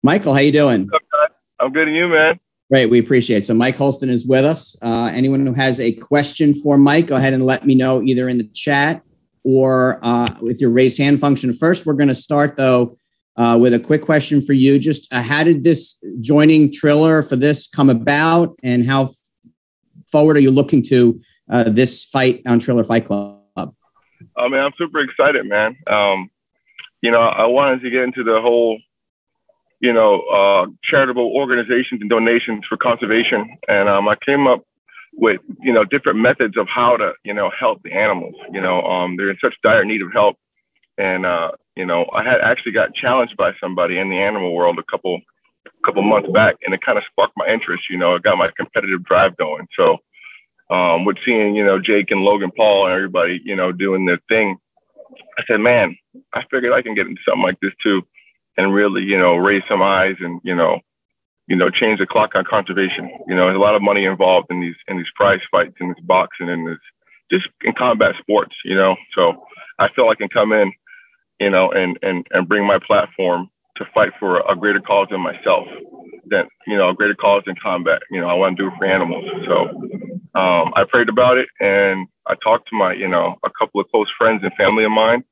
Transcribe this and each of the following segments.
Michael, how you doing? I'm good, and you, man? Great, we appreciate it. So Mike Holston is with us. Anyone who has a question for Mike, go ahead and let me know either in the chat or with your raise hand function. First, we're going to start, though, with a quick question for you. Just how did this joining Triller for this come about, and how forward are you looking to this fight on Triller Fight Club? Oh, man, I'm super excited, man. I wanted to get into the whole, charitable organizations and donations for conservation. And I came up with, different methods of how to, help the animals. They're in such dire need of help. And, I had actually got challenged by somebody in the animal world a couple months back, and it kind of sparked my interest. It got my competitive drive going. So with seeing, Jake and Logan Paul and everybody, doing their thing, I said, man, I figured I can get into something like this too, and really, raise some eyes and, change the clock on conservation. There's a lot of money involved in these prize fights, in this boxing, and this just in combat sports, So I feel I can come in, and bring my platform to fight for a greater cause than myself, than, a greater cause than combat. I want to do it for animals. So I prayed about it, and I talked to my, a couple of close friends and family of mine.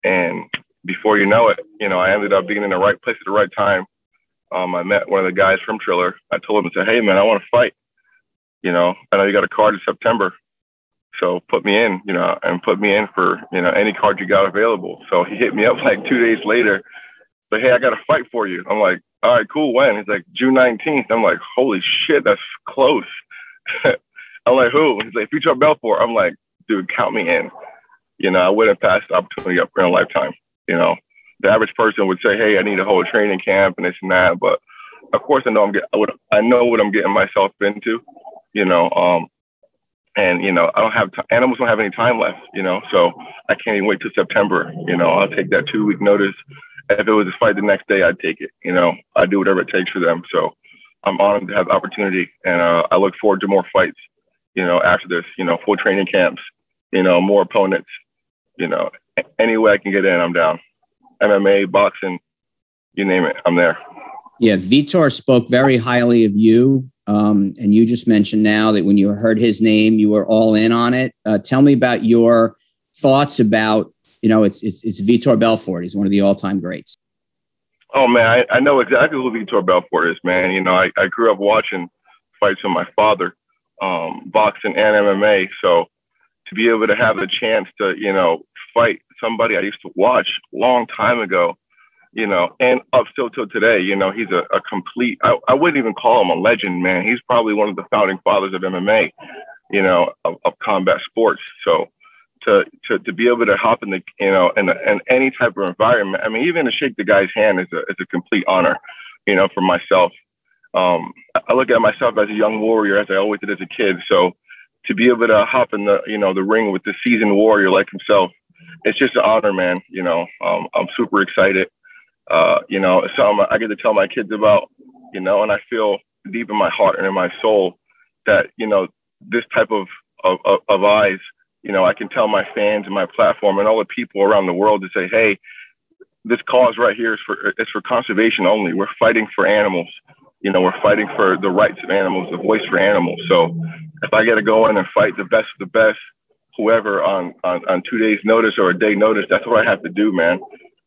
And before you know it, I ended up being in the right place at the right time. I met one of the guys from Triller. I told him, I said, hey, man, I want to fight. I know you got a card in September. So put me in, and put me in for, any card you got available. So he hit me up like 2 days later. But hey, I got a fight for you. I'm like, all right, cool. When? He's like, June 19th. I'm like, holy shit, that's close. I'm like, who? He's like, Vitor Belfort. I'm like, dude, count me in. I wouldn't pass the opportunity up in a lifetime. The average person would say, hey, I need to hold a training camp and this and that. But of course, I know what I'm getting myself into, and, I don't have, animals don't have any time left, so I can't even wait till September. I'll take that 2-week notice. If it was a fight the next day, I'd take it. I'd do whatever it takes for them. So I'm honored to have the opportunity, and I look forward to more fights, after this, full training camps, more opponents, any way I can get in, I'm down. MMA, boxing, you name it, I'm there. Yeah, Vitor spoke very highly of you. And you just mentioned now that when you heard his name, you were all in on it. Tell me about your thoughts about, it's Vitor Belfort. He's one of the all-time greats. Oh, man, I know exactly who Vitor Belfort is, man. I grew up watching fights with my father, boxing and MMA. So to be able to have the chance to, fight somebody I used to watch a long time ago, and up still till today, he's a complete, I wouldn't even call him a legend, man. He's probably one of the founding fathers of MMA, of combat sports. So to be able to hop in the, in any type of environment, I mean, even to shake the guy's hand is a complete honor, for myself. I look at myself as a young warrior, as I always did as a kid. So to be able to hop in the, the ring with the seasoned warrior like himself, it's just an honor, man. I'm super excited. It's something I get to tell my kids about, and I feel deep in my heart and in my soul that, this type of eyes, I can tell my fans and my platform and all the people around the world to say, hey, this cause right here is for conservation only. We're fighting for animals. We're fighting for the rights of animals, the voice for animals. So if I get to go in and fight the best of the best, whoever on 2 days notice or a day notice, that's what I have to do, man.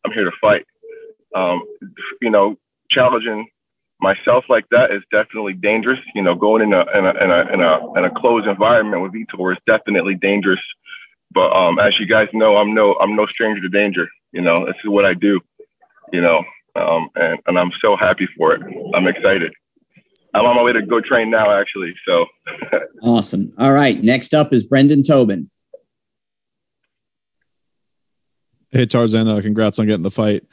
I'm here to fight. Challenging myself like that is definitely dangerous. Going in a closed environment with Vitor is definitely dangerous. But as you guys know, I'm no stranger to danger. This is what I do. And I'm so happy for it. I'm excited. I'm on my way to go train now, actually. So awesome. All right. Next up is Brendan Tobin. Hey, Tarzann, congrats on getting the fight.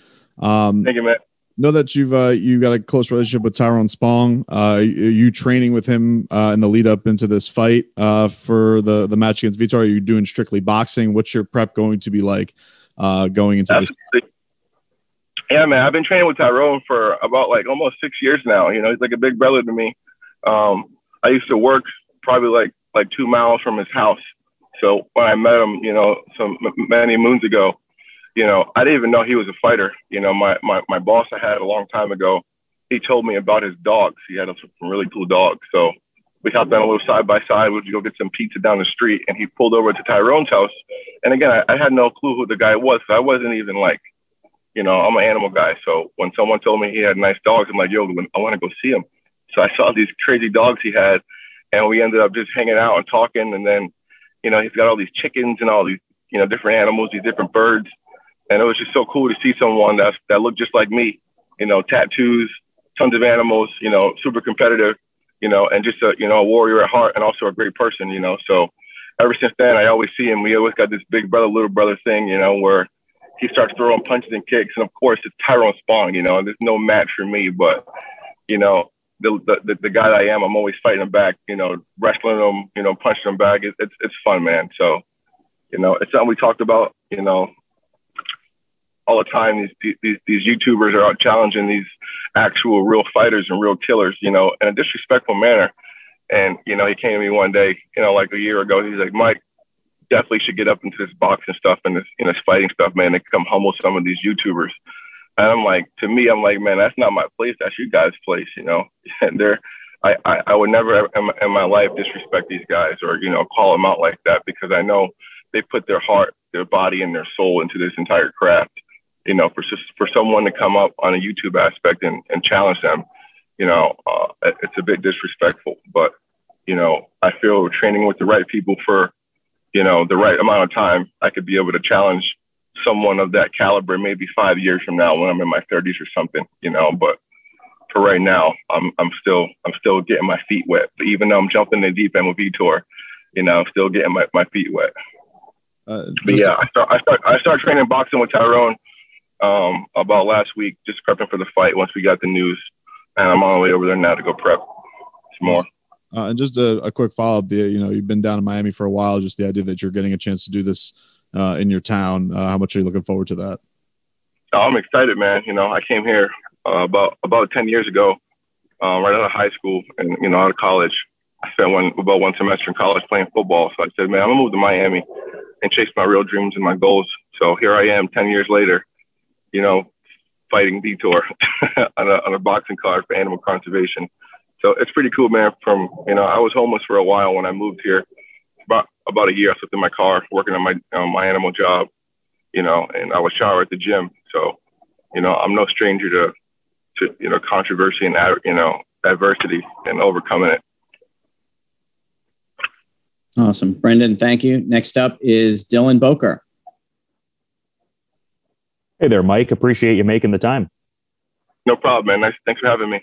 Thank you, man. Know that you've got a close relationship with Tyrone Spong. Are you training with him in the lead up into this fight for the match against Vitor? Are you doing strictly boxing? What's your prep going to be like going into this? Yeah, man, I've been training with Tyrone for about almost 6 years now. He's like a big brother to me. I used to work probably like 2 miles from his house. So when I met him, many moons ago, I didn't even know he was a fighter. My boss I had a long time ago, he told me about his dogs. He had some really cool dogs. So we hopped on a little side by side. We'd go get some pizza down the street, and he pulled over to Tyrone's house. And again, I had no clue who the guy was. So I wasn't even like, you know, I'm an animal guy. So when someone told me he had nice dogs, I'm like, yo, I want to go see him. So I saw these crazy dogs he had, and we ended up just hanging out and talking. And then, you know, he's got all these chickens and all these, you know, different animals, these different birds. And it was just so cool to see someone that looked just like me, you know, tattoos, tons of animals, you know, super competitive, you know, and just a warrior at heart and also a great person, you know. So ever since then, I always see him. We always got this big brother, little brother thing, you know, where he starts throwing punches and kicks. And of course, it's Tarzann Spong, you know, there's no match for me. But, you know, the guy that I am, I'm always fighting him back, you know, wrestling him, you know, punching him back. It's fun, man. So, you know, it's something we talked about, you know, all the time. These YouTubers are out challenging these actual real fighters and real killers, you know, in a disrespectful manner. And, you know, he came to me one day, you know, like a year ago. He's like, Mike, definitely should get up into this boxing stuff and this, you know, this fighting stuff, man, and come humble some of these YouTubers. And I'm like, to me, I'm like, man, that's not my place. That's you guys' place, you know. And I would never in my life disrespect these guys or, you know, call them out like that, because I know they put their heart, their body, and their soul into this entire craft. You know, for someone to come up on a YouTube aspect and challenge them, you know, it's a bit disrespectful. But, you know, I feel training with the right people for, you know, the right amount of time, I could be able to challenge someone of that caliber maybe 5 years from now when I'm in my 30s or something, you know. But for right now, I'm still getting my feet wet. But even though I'm jumping in the deep end with Vitor, you know, I'm still getting my feet wet. But yeah, I start training boxing with Tarzann about last week, just prepping for the fight once we got the news, and I'm on the way over there now to go prep some more. And just a quick follow-up, you know, you've been down in Miami for a while, just the idea that you're getting a chance to do this in your town. How much are you looking forward to that? Oh, I'm excited, man. You know, I came here about 10 years ago, right out of high school and, you know, out of college. I spent about one semester in college playing football. So I said, man, I'm gonna move to Miami and chase my real dreams and my goals. So here I am 10 years later, you know, fighting Vitor on a boxing card for animal conservation. So it's pretty cool, man. From, you know, I was homeless for a while when I moved here. About a year, I slept in my car working on my animal job, you know, and I was shower at the gym. So, you know, I'm no stranger to you know, controversy and, you know, adversity and overcoming it. Awesome. Brendan, thank you. Next up is Dylan Boker. Hey there, Mike. Appreciate you making the time. No problem, man. Thanks for having me.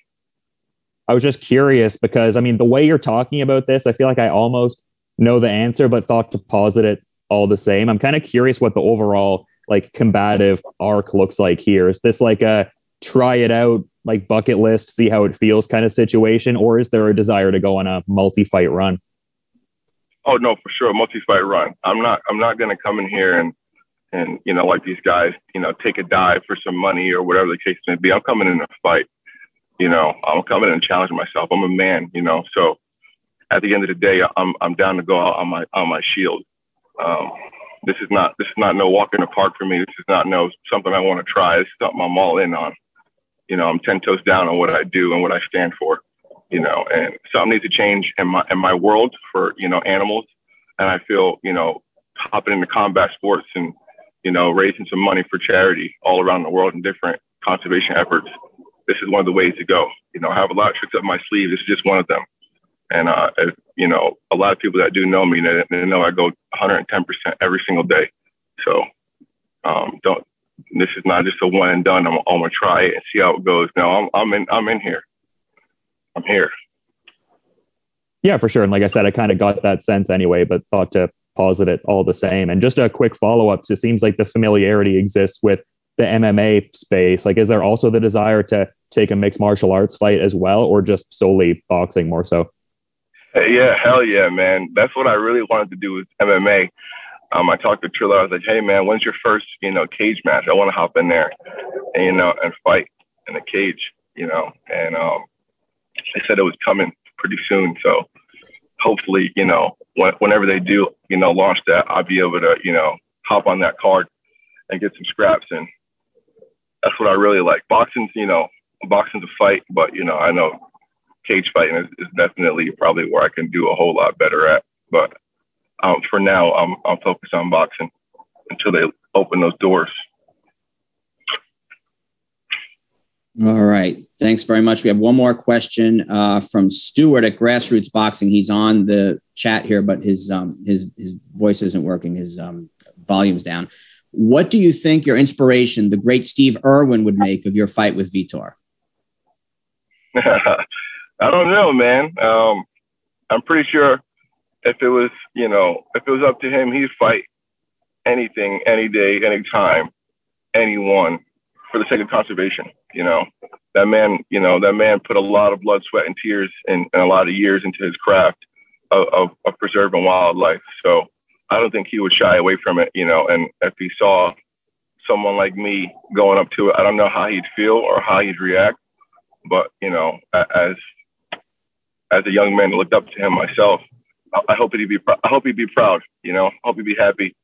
I was just curious because, I mean, the way you're talking about this, I feel like I almost know the answer, but thought to posit it all the same. I'm kind of curious what the overall, like, combative arc looks like here. Is this like a try it out, like bucket list, see how it feels kind of situation, or is there a desire to go on a multi-fight run? Oh no, for sure, multi-fight run. I'm not going to come in here and you know, like these guys, you know, take a dive for some money or whatever the case may be. I'm coming in to fight. You know, I'm coming in and challenge myself. I'm a man, you know. So at the end of the day, I'm down to go out on my shield. This is not no walk in the park for me. This is not something I want to try. It's something I'm all in on. You know, I'm 10 toes down on what I do and what I stand for. You know, and something needs to change in my world for, you know, animals. And I feel, you know, hopping into combat sports and, you know, raising some money for charity all around the world in different conservation efforts. This is one of the ways to go. You know, I have a lot of tricks up my sleeve. This is just one of them. And, you know, a lot of people that do know me, they know I go 110% every single day. So this is not just a one and done. I'm going to try it and see how it goes. No, I'm in here. I'm here. Yeah, for sure. And like I said, I kind of got that sense anyway, but thought to posit it all the same. And just a quick follow-up, it seems like the familiarity exists with the MMA space. Like, is there also the desire to take a mixed martial arts fight as well, or just solely boxing more so? Yeah, hell yeah, man. That's what I really wanted to do with MMA. I talked to TRILLER. I was like, hey, man, when's your first, you know, cage match? I want to hop in there and, you know, and fight in a cage, you know. And they said it was coming pretty soon. So hopefully, you know, whenever they do, you know, launch that, I'll be able to, you know, hop on that card and get some scraps. And that's what I really like. Boxing's, you know, boxing's a fight, but I know cage fighting is definitely probably where I can do a whole lot better at. But for now, I'm focused on boxing until they open those doors. All right. Thanks very much. We have one more question from Stuart at Grassroots Boxing. He's on the chat here, but his voice isn't working. His volume's down. What do you think your inspiration, the great Steve Irwin, would make of your fight with Vitor? I don't know, man. I'm pretty sure if it was up to him, he'd fight anything, any day, any time, anyone for the sake of conservation. That man put a lot of blood, sweat, and tears and a lot of years into his craft of preserving wildlife. So I don't think he would shy away from it, and if he saw someone like me going up to it, I don't know how he'd feel or how he'd react. But, as a young man who looked up to him myself, I hope he'd be proud, I hope he'd be happy